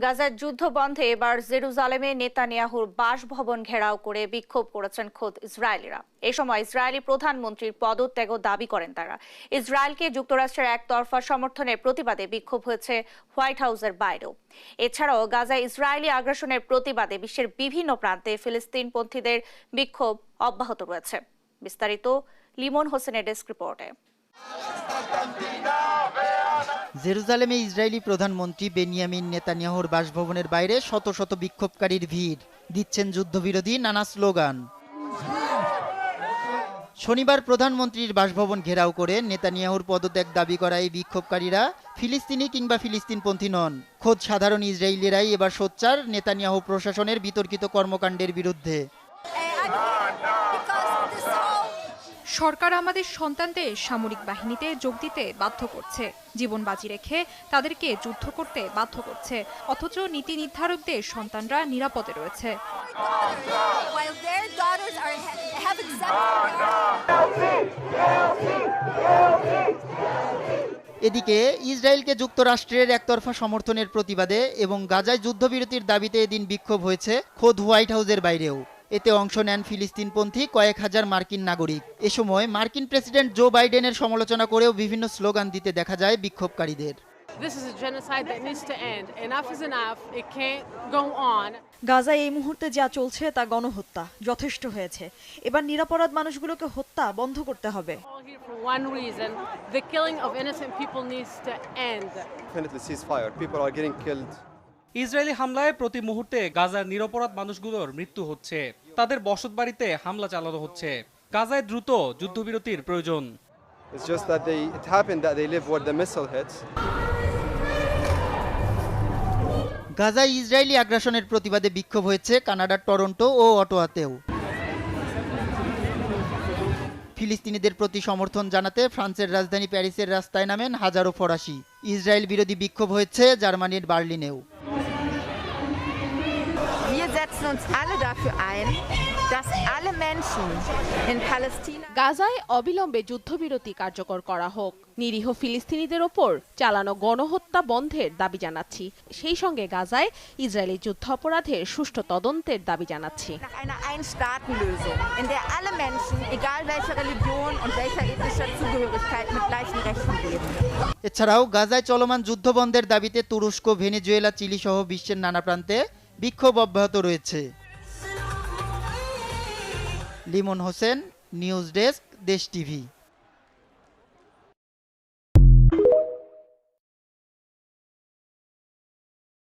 গাজার যুদ্ধ বন্ধে এবার জেরুজালেমে নেতানিয়াহুর বাসভবন ঘেরাও করে বিক্ষোভ করেছেন খোদ ইসরায়েলিরা। এ সময় ইসরায়েলি প্রধানমন্ত্রীর পদত্যাগও দাবি করেন তারা। ইসরায়েলকে যুক্তরাষ্ট্রের একতরফা সমর্থনের প্রতিবাদে বিক্ষোভ হয়েছে হোয়াইট হাউসের বাইরেও। এছাড়াও গাজায় ইসরায়েলি আগ্রাসনের প্রতিবাদে বিশ্বের বিভিন্ন প্রান্তে ফিলিস্তিনপন্থীদের বিক্ষোভ অব্যাহত রয়েছে। বিস্তারিত লিমন হোসেনের ডেস্ক রিপোর্টে। জেরুজালেমে ইসরায়েলি প্রধানমন্ত্রী বেনিয়ামিন নেতানিয়াহুর বাসভবনের বাইরে শত শত বিক্ষোভকারীর ভিড়, দিচ্ছেন যুদ্ধবিরোধী নানা স্লোগান। শনিবার প্রধানমন্ত্রীর বাসভবন ঘেরাও করে নেতানিয়াহুর পদত্যাগ দাবি করা এই বিক্ষোভকারীরা ফিলিস্তিনি কিংবা ফিলিস্তিনপন্থী নন। খোদ সাধারণ ইসরায়েলিরাই এবার সোচ্চার নেতানিয়াহু প্রশাসনের বিতর্কিত কর্মকাণ্ডের বিরুদ্ধে। সরকার আমাদের সন্তানদের সামরিক বাহিনীতে যোগ দিতে বাধ্য করছে, জীবন বাজি রেখে তাদেরকে যুদ্ধ করতে বাধ্য করছে, অথচ নীতি নির্ধারকদের সন্তানরা নিরাপদে রয়েছে। এদিকে ইসরায়েলকে যুক্তরাষ্ট্রের একতরফা সমর্থনের প্রতিবাদে এবং গাজায় যুদ্ধবিরতির দাবিতে এদিন বিক্ষোভ হয়েছে খোদ হোয়াইট হাউসের বাইরেও। এতে অংশ নেন ফিলিস্তিনপন্থী কয়েক হাজার মার্কিন নাগরিক। এ সময় মার্কিন প্রেসিডেন্ট জো বাইডেনের সমালোচনা করেও বিভিন্ন স্লোগান দিতে দেখা যায় বিক্ষোভকারীদের। গাজায় এই মুহূর্তে যা চলছে তা গণহত্যা, যথেষ্ট হয়েছে। এবার নিরপরাধ মানুষগুলোকে হত্যা বন্ধ করতে হবে। ইসরায়েলি হামলায় প্রতি মুহূর্তে গাজার নিরপরাধ মানুষগুলোর মৃত্যু হচ্ছে, তাদের বসতবাড়িতে হামলা চালানো হচ্ছে। গাজায় দ্রুত যুদ্ধবিরতির প্রয়োজন। গাজায় ইসরায়েলি আগ্রাসনের প্রতিবাদে বিক্ষোভ হয়েছে কানাডার টরন্টো ও অটোয়াতেও। ফিলিস্তিনিদের প্রতি সমর্থন জানাতে ফ্রান্সের রাজধানী প্যারিসের রাস্তায় নামেন হাজারো ফরাসি। ইসরায়েল বিরোধী বিক্ষোভ হয়েছে জার্মানির বার্লিনেও। গাজায় অবিলম্বে যুদ্ধবিরতি কার্যকর করা হোক, নিরীহ ফিলিস্তিনিদের ওপর চালানো গণহত্যা বন্ধের দাবি জানাচ্ছি। সেই সঙ্গে গাজায় ইসরায়েলি যুদ্ধাপরাধের সুষ্ঠু তদন্তের দাবি জানাচ্ছি। এছাড়াও গাজায় চলমান যুদ্ধ বন্ধের দাবিতে তুরস্ক, ভেনেজুয়েলা, চিলি সহ বিশ্বের নানা প্রান্তে বিক্ষোভ অব্যাহত রয়েছে। লিমন হোসেন, নিউজ ডেস্ক, দেশ টিভি।